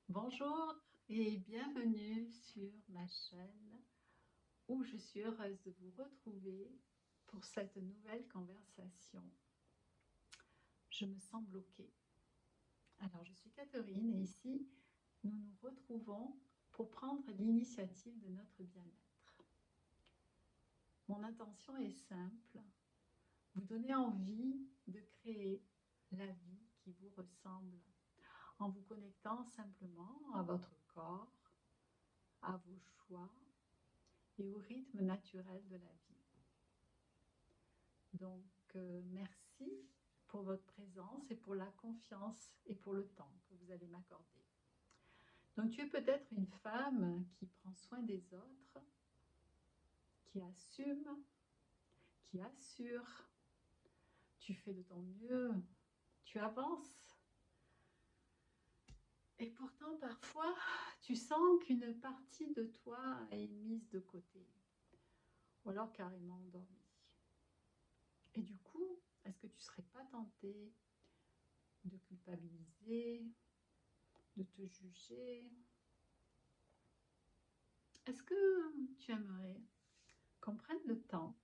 Bonjour et bienvenue sur ma chaîne où je suis heureuse de vous retrouver pour cette nouvelle conversation. Je me sens bloquée. Alors je suis Catherine et ici nous nous retrouvons pour prendre l'initiative de notre bien-être. Mon intention est simple, vous donner envie de créer la vie qui vous ressemble en vous connectant simplement à votre corps, à vos choix et au rythme naturel de la vie. Donc, merci pour votre présence et pour la confiance et pour le temps que vous allez m'accorder. Donc, tu es peut-être une femme qui prend soin des autres, qui assume, qui assure, tu fais de ton mieux, tu avances. Et pourtant, parfois, tu sens qu'une partie de toi est mise de côté, ou alors carrément endormie. Et du coup, est-ce que tu ne serais pas tentée de culpabiliser, de te juger? Est-ce que tu aimerais qu'on prenne le temps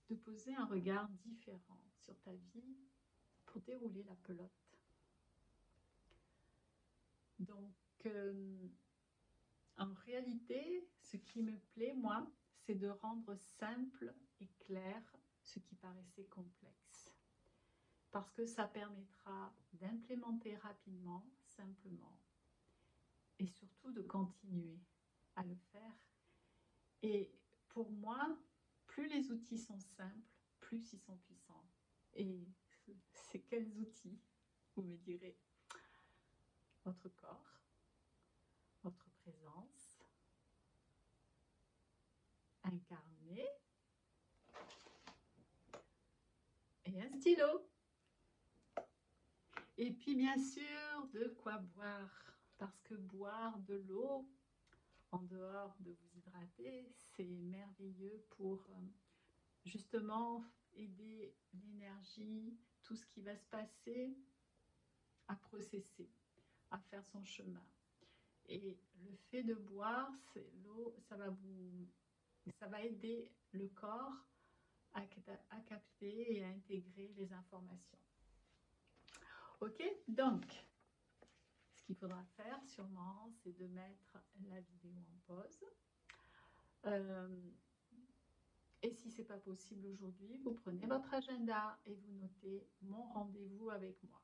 de poser un regard différent sur ta vie pour dérouler la pelote? Donc, en réalité, ce qui me plaît, moi, c'est de rendre simple et clair ce qui paraissait complexe. Parce que ça permettra d'implémenter rapidement, simplement, et surtout de continuer à le faire. Et pour moi, plus les outils sont simples, plus ils sont puissants. Et c'est quels outils? Vous me direz. Votre corps, votre présence, un carnet et un stylo. Et puis bien sûr, de quoi boire. Parce que boire de l'eau, en dehors de vous hydrater, c'est merveilleux pour justement aider l'énergie, tout ce qui va se passer, à processer, à faire son chemin. Et le fait de boire, l'eau, ça va aider le corps à capter et à intégrer les informations. Ok, donc ce qu'il faudra faire sûrement, c'est de mettre la vidéo en pause. Et si ce n'est pas possible aujourd'hui, vous prenez votre agenda et vous notez mon rendez-vous avec moi.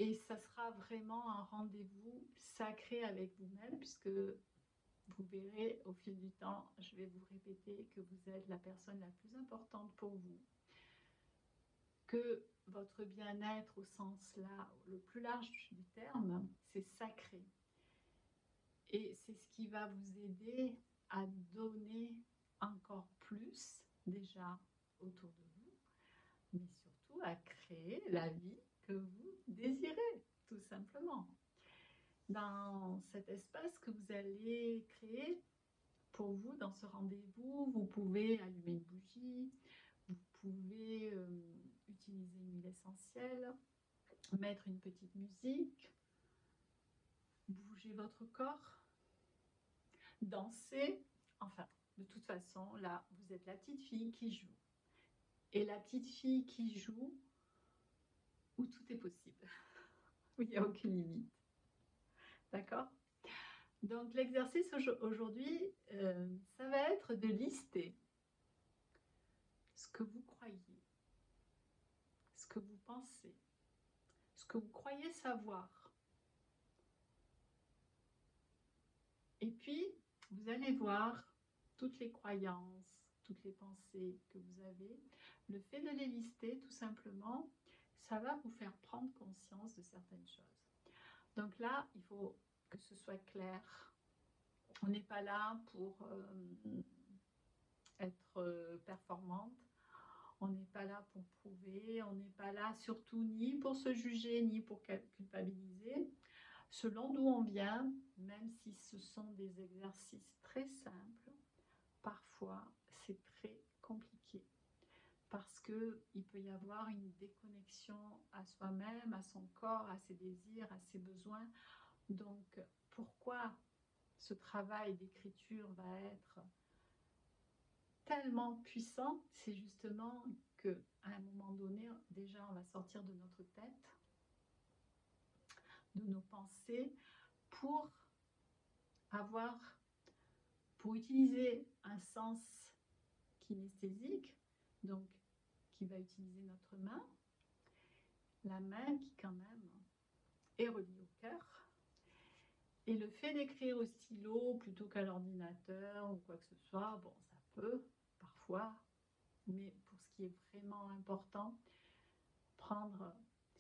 Et ça sera vraiment un rendez-vous sacré avec vous-même, puisque vous verrez au fil du temps, je vais vous répéter que vous êtes la personne la plus importante pour vous, que votre bien-être au sens là, le plus large du terme, c'est sacré. Et c'est ce qui va vous aider à donner encore plus déjà autour de vous, mais surtout à créer la vie que vous désirez, tout simplement. Dans cet espace que vous allez créer pour vous, dans ce rendez-vous, vous pouvez allumer une bougie, vous pouvez utiliser une huile essentielle, mettre une petite musique, bouger votre corps, danser, enfin, de toute façon, là, vous êtes la petite fille qui joue. Et la petite fille qui joue, où tout est possible, où il n'y a aucune limite. D'accord? Donc, l'exercice aujourd'hui, ça va être de lister ce que vous croyez, ce que vous pensez, ce que vous croyez savoir. Et puis, vous allez voir toutes les croyances, toutes les pensées que vous avez. Le fait de les lister, tout simplement, ça va vous faire prendre conscience de certaines choses. Donc là, il faut que ce soit clair. On n'est pas là pour être performante. On n'est pas là pour prouver. On n'est pas là surtout ni pour se juger, ni pour culpabiliser. Selon d'où on vient, même si ce sont des exercices très simples, parfois c'est très compliqué. parce qu'il peut y avoir une déconnexion à soi-même, à son corps, à ses désirs, à ses besoins. Donc, pourquoi ce travail d'écriture va être tellement puissant? C'est justement qu'à un moment donné, déjà, on va sortir de notre tête, de nos pensées, pour utiliser un sens kinesthésique, donc qui va utiliser notre main, la main qui quand même est reliée au cœur. Et le fait d'écrire au stylo plutôt qu'à l'ordinateur ou quoi que ce soit, bon, ça peut parfois, mais pour ce qui est vraiment important, prendre,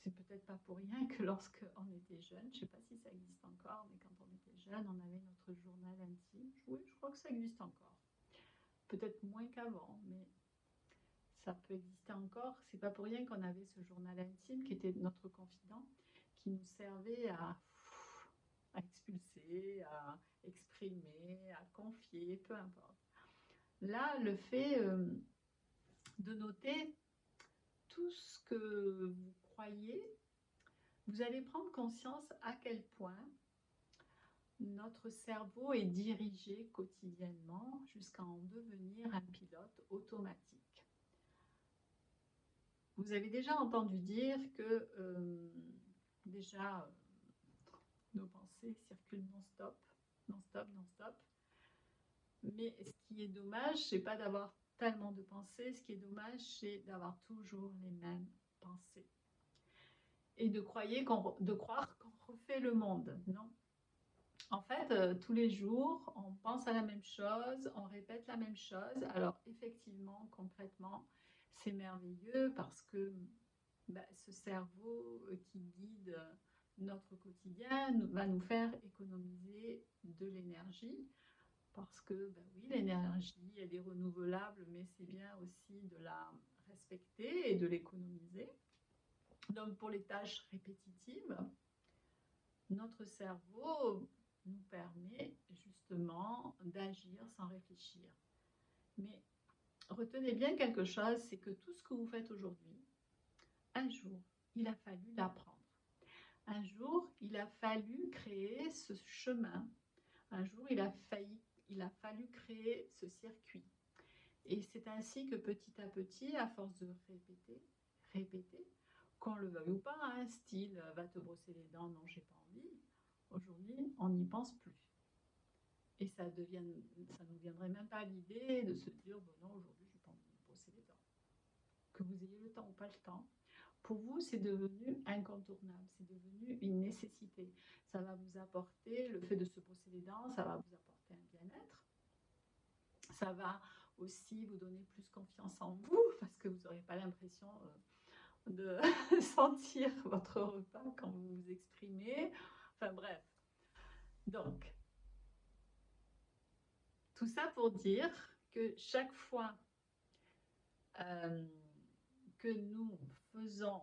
c'est peut-être pas pour rien que lorsqu'on était jeune, je ne sais pas si ça existe encore, mais quand on était jeune, on avait notre journal intime. Oui, je crois que ça existe encore. Peut-être moins qu'avant, mais ça peut exister encore. C'est pas pour rien qu'on avait ce journal intime qui était notre confident, qui nous servait à expulser, à exprimer, à confier, peu importe. Là, le fait de noter tout ce que vous croyez, vous allez prendre conscience à quel point notre cerveau est dirigé quotidiennement jusqu'à en devenir un pilote automatique. Vous avez déjà entendu dire que nos pensées circulent non-stop, non-stop, non-stop. Mais ce qui est dommage, c'est pas d'avoir tellement de pensées. Ce qui est dommage, c'est d'avoir toujours les mêmes pensées. Et de croire qu'on refait le monde. Non. En fait, tous les jours, on pense à la même chose, on répète la même chose. Alors, effectivement, concrètement, c'est merveilleux parce que ce cerveau qui guide notre quotidien va nous faire économiser de l'énergie. Parce que, oui, l'énergie, elle est renouvelable, mais c'est bien aussi de la respecter et de l'économiser. Donc, pour les tâches répétitives, notre cerveau nous permet justement d'agir sans réfléchir. Mais retenez bien quelque chose, c'est que tout ce que vous faites aujourd'hui, un jour, il a fallu l'apprendre. Un jour, il a fallu créer ce chemin. Un jour, il a fallu créer ce circuit. Et c'est ainsi que petit à petit, à force de répéter, qu'on le veuille ou pas, style va te brosser les dents, non, j'ai pas envie. Aujourd'hui, on n'y pense plus. Et ça nous viendrait même pas à l'idée de se dire, bon non, aujourd'hui, je n'ai pas envie de me brosser les dents. Que vous ayez le temps ou pas le temps. Pour vous, c'est devenu incontournable, c'est devenu une nécessité. Ça va vous apporter, le fait de se brosser les dents, ça va vous apporter un bien-être. Ça va aussi vous donner plus confiance en vous, parce que vous n'aurez pas l'impression de sentir votre repas quand vous vous exprimez. Enfin bref. Donc, tout ça pour dire que chaque fois que nous faisons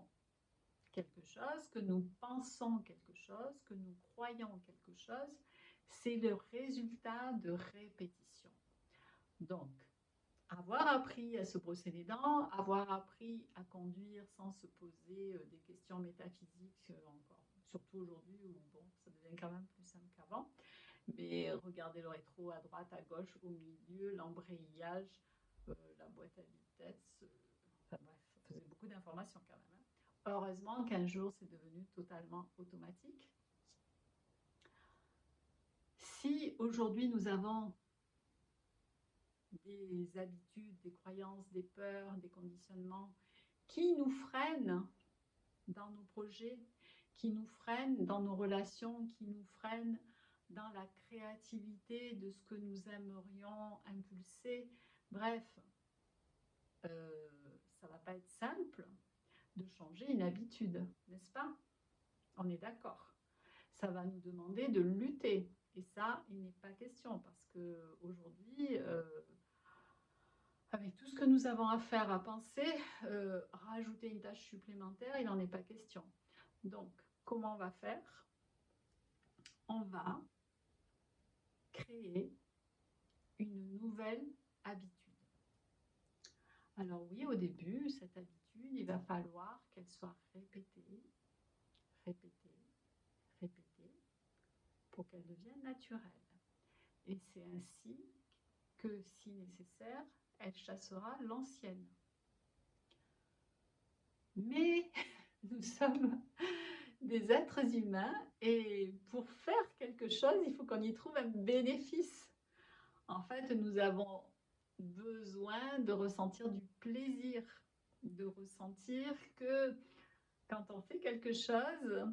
quelque chose, que nous pensons quelque chose, que nous croyons quelque chose, c'est le résultat de répétition. Donc, avoir appris à se brosser les dents, avoir appris à conduire sans se poser des questions métaphysiques encore, surtout aujourd'hui où bon, ça devient quand même plus simple qu'avant. Mais regardez le rétro à droite, à gauche, au milieu, l'embrayage, la boîte à vitesse, enfin bref, ça faisait beaucoup d'informations quand même. Heureusement qu'un jour, c'est devenu totalement automatique. Si aujourd'hui, nous avons des habitudes, des croyances, des peurs, des conditionnements qui nous freinent dans nos projets, qui nous freinent dans nos relations, qui nous freinent dans la créativité de ce que nous aimerions impulser. Bref, ça ne va pas être simple de changer une habitude, n'est-ce pas? On est d'accord. Ça va nous demander de lutter. Et ça, il n'est pas question parce qu'aujourd'hui, avec tout ce que nous avons à faire, à penser, rajouter une tâche supplémentaire, il n'en est pas question. Donc, comment on va faire? On va créer une nouvelle habitude. Alors oui, au début, cette habitude, il va falloir qu'elle soit répétée, répétée, répétée, pour qu'elle devienne naturelle. Et c'est ainsi que, si nécessaire, elle chassera l'ancienne. Mais nous sommes des êtres humains et pour faire quelque chose, il faut qu'on y trouve un bénéfice. En fait, nous avons besoin de ressentir du plaisir, de ressentir que quand on fait quelque chose,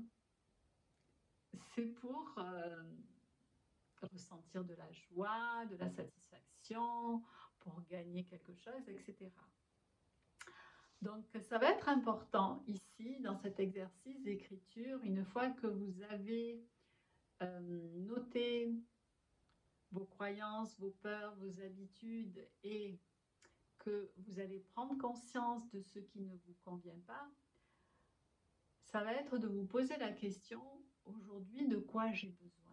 c'est pour ressentir de la joie, de la satisfaction, pour gagner quelque chose, etc. Donc, ça va être important ici, dans cet exercice d'écriture, une fois que vous avez noté vos croyances, vos peurs, vos habitudes et que vous allez prendre conscience de ce qui ne vous convient pas, ça va être de vous poser la question, aujourd'hui, de quoi j'ai besoin?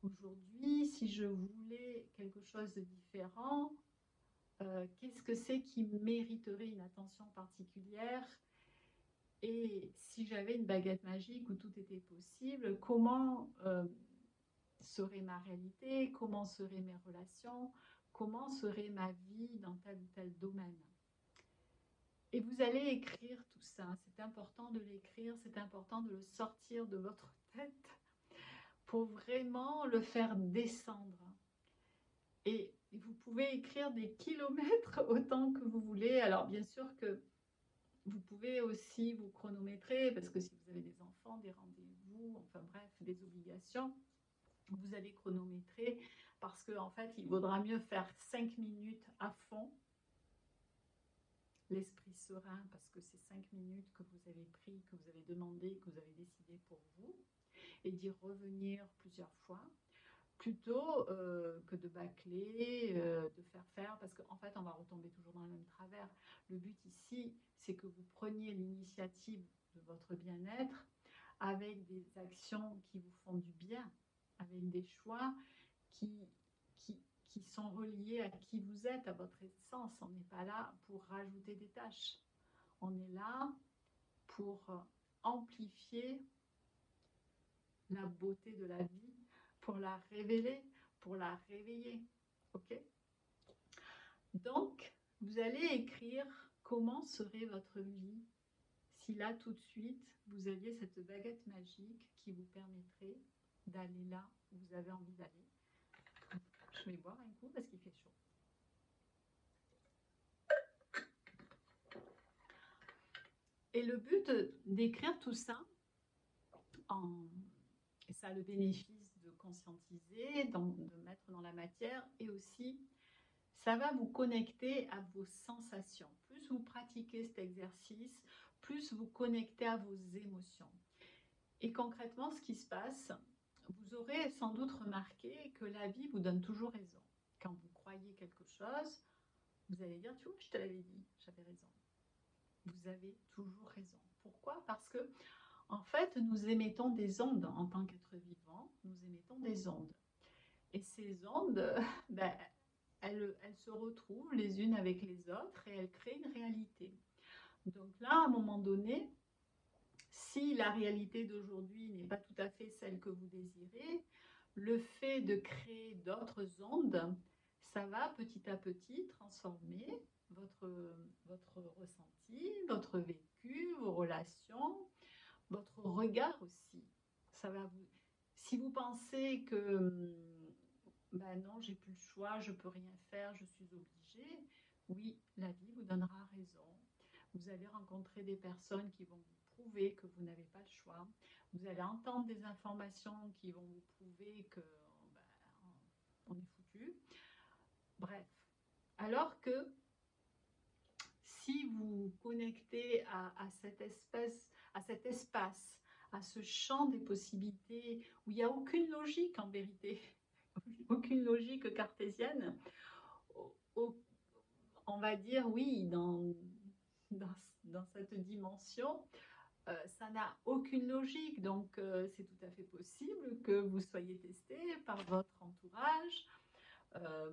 Aujourd'hui, si je voulais quelque chose de différent, qu'est-ce que c'est qui mériterait une attention particulière? Et si j'avais une baguette magique où tout était possible, comment serait ma réalité? Comment seraient mes relations? Comment serait ma vie dans tel ou tel domaine? Et vous allez écrire tout ça. C'est important de l'écrire, c'est important de le sortir de votre tête pour vraiment le faire descendre. Et vous pouvez écrire des kilomètres autant que vous voulez. Alors bien sûr que vous pouvez aussi vous chronométrer, parce que si vous avez des enfants, des rendez-vous, enfin bref, des obligations, vous allez chronométrer, parce qu'en fait, il vaudra mieux faire 5 minutes à fond, l'esprit serein, parce que c'est 5 minutes que vous avez pris, que vous avez demandé, que vous avez décidé pour vous, et d'y revenir plusieurs fois, plutôt que de bâcler, de faire, parce qu'en fait, on va retomber toujours dans le même travers. Le but ici, c'est que vous preniez l'initiative de votre bien-être avec des actions qui vous font du bien, avec des choix qui, qui sont reliés à qui vous êtes, à votre essence. On n'est pas là pour rajouter des tâches. On est là pour amplifier la beauté de la vie, pour la révéler, pour la réveiller. Ok? Donc, vous allez écrire comment serait votre vie si là, tout de suite, vous aviez cette baguette magique qui vous permettrait d'aller là où vous avez envie d'aller. Je vais boire un coup parce qu'il fait chaud. Et le but d'écrire tout ça, ça a le bénéfice de conscientiser, de mettre dans la matière, et aussi, ça va vous connecter à vos sensations. Plus vous pratiquez cet exercice, plus vous connectez à vos émotions. Et concrètement, ce qui se passe, vous aurez sans doute remarqué que la vie vous donne toujours raison. Quand vous croyez quelque chose, vous allez dire, tu vois, je te l'avais dit, j'avais raison. Vous avez toujours raison. Pourquoi? Parce que, en fait, nous émettons des ondes en tant qu'être vivant, nous émettons des ondes. Et ces ondes, ben, elles se retrouvent les unes avec les autres et elles créent une réalité. Donc là, à un moment donné, si la réalité d'aujourd'hui n'est pas tout à fait celle que vous désirez, le fait de créer d'autres ondes, ça va petit à petit transformer votre ressenti, votre vécu, vos relations, votre regard aussi. Ça va vous... Si vous pensez que ben non, j'ai plus le choix, je peux rien faire, je suis obligée, oui, la vie vous donnera raison. Vous allez rencontrer des personnes qui vont vous prouver que vous n'avez pas le choix. Vous allez entendre des informations qui vont vous prouver que ben, on est foutu. Bref, alors que si vous connectez à cette espèce, à cet espace, à ce champ des possibilités où il n'y a aucune logique en vérité, aucune logique cartésienne, on va dire oui, dans cette dimension, ça n'a aucune logique. Donc, c'est tout à fait possible que vous soyez testé par votre entourage,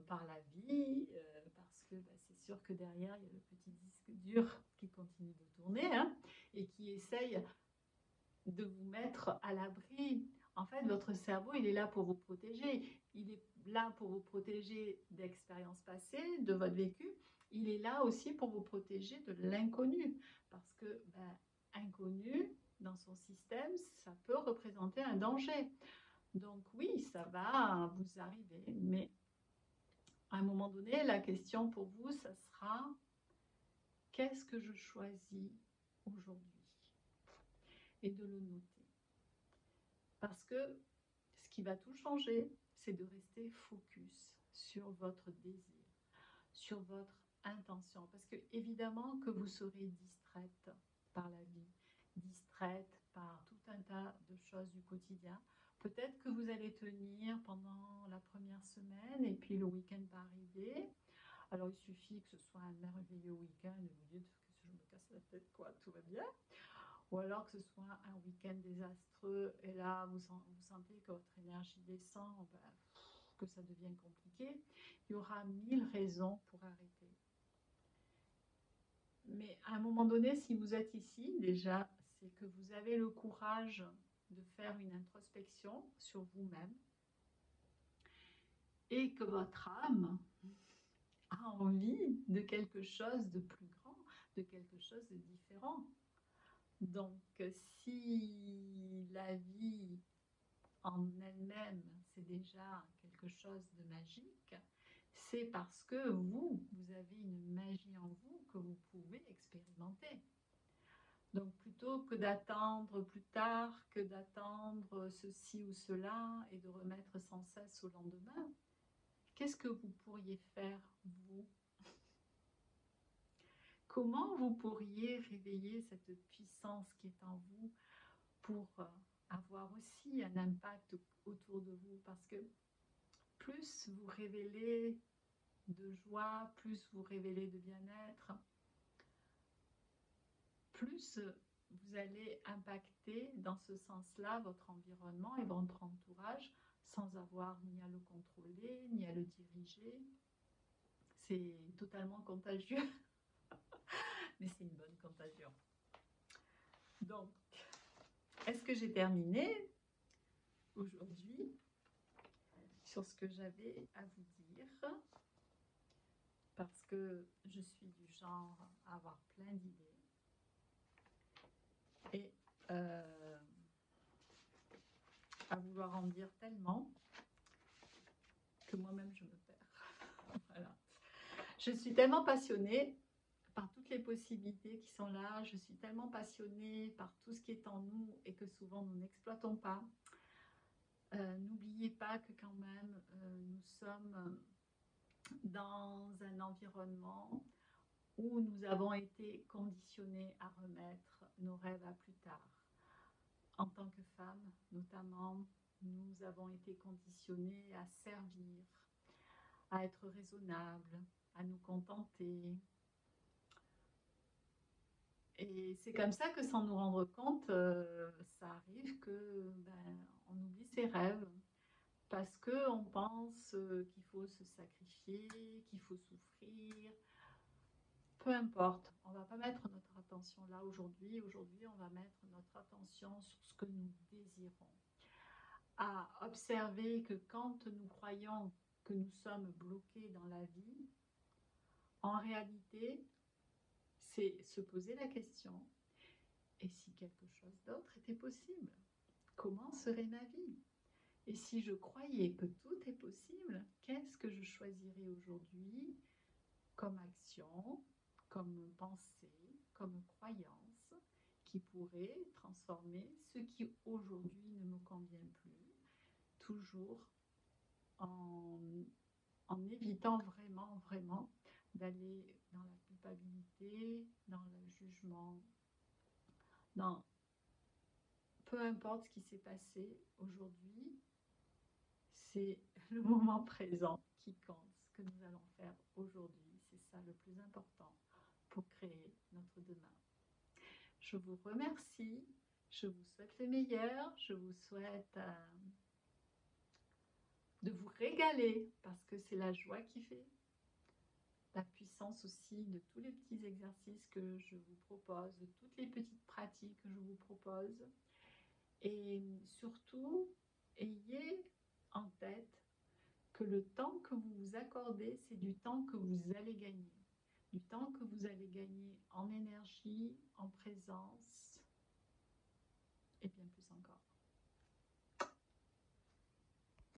par la vie, parce que c'est sûr que derrière, il y a le petit disque dur qui continue de tourner, hein, et qui essaye de vous mettre à l'abri. En fait, votre cerveau, il est là pour vous protéger. Il est là pour vous protéger d'expériences passées, de votre vécu. Il est là aussi pour vous protéger de l'inconnu. Parce que, ben, inconnu, dans son système, ça peut représenter un danger. Donc oui, ça va vous arriver. Mais à un moment donné, la question pour vous, ça sera: qu'est-ce que je choisis aujourd'hui? Et de le noter. Parce que ce qui va tout changer, c'est de rester focus sur votre désir, sur votre intention. Parce que évidemment que vous serez distraite par la vie, distraite par tout un tas de choses du quotidien. Peut-être que vous allez tenir pendant la première semaine et puis le week-end va arriver. Alors il suffit que ce soit un merveilleux week-end et vous dites que je me casse la tête, quoi, tout va bien. Ou alors que ce soit un week-end désastreux et là vous sentez que votre énergie descend, ben, que ça devient compliqué. Il y aura 1000 raisons pour arrêter. Mais à un moment donné, si vous êtes ici, déjà, c'est que vous avez le courage de faire une introspection sur vous-même et que votre âme a envie de quelque chose de plus grand, de quelque chose de différent. Donc, si la vie en elle-même, c'est déjà quelque chose de magique, c'est parce que vous avez une magie en vous que vous pouvez expérimenter. Donc, plutôt que d'attendre plus tard, que d'attendre ceci ou cela et de remettre sans cesse au lendemain, qu'est-ce que vous pourriez faire, vous? Comment vous pourriez réveiller cette puissance qui est en vous pour avoir aussi un impact autour de vous? Parce que plus vous révélez de joie, plus vous révélez de bien-être, plus vous allez impacter dans ce sens-là votre environnement et votre entourage sans avoir ni à le contrôler, ni à le diriger. C'est totalement contagieux, mais c'est une bonne contagion. Donc, est-ce que j'ai terminé aujourd'hui sur ce que j'avais à vous dire? Parce que je suis du genre à avoir plein d'idées. Et à vouloir en dire tellement que moi-même je me perds. Voilà. Je suis tellement passionnée par toutes les possibilités qui sont là, je suis tellement passionnée par tout ce qui est en nous et que souvent nous n'exploitons pas. N'oubliez pas que quand même nous sommes dans un environnement où nous avons été conditionnés à remettre nos rêves à plus tard. En tant que femmes, notamment, nous avons été conditionnés à servir, à être raisonnables, à nous contenter. Et c'est comme ça que sans nous rendre compte, ça arrive que on oublie ses rêves. Parce qu'on pense qu'il faut se sacrifier, qu'il faut souffrir. Peu importe, on ne va pas mettre notre attention là aujourd'hui. Aujourd'hui, on va mettre notre attention sur ce que nous désirons. À observer que quand nous croyons que nous sommes bloqués dans la vie, en réalité, c'est se poser la question, et si quelque chose d'autre était possible? Comment serait ma vie? Et si je croyais que tout est possible, qu'est-ce que je choisirais aujourd'hui comme action, comme pensée, comme croyance qui pourrait transformer ce qui aujourd'hui ne me convient plus, toujours en évitant vraiment d'aller dans la culpabilité, dans le jugement, dans peu importe ce qui s'est passé aujourd'hui, c'est le moment présent qui compte. Ce que nous allons faire aujourd'hui, c'est ça le plus important pour créer notre demain. Je vous remercie, je vous souhaite le meilleur, je vous souhaite de vous régaler parce que c'est la joie qui fait. la puissance aussi de tous les petits exercices que je vous propose, de toutes les petites pratiques que je vous propose. Et surtout, ayez en tête que le temps que vous vous accordez, c'est du temps que vous allez gagner. Du temps que vous allez gagner en énergie, en présence,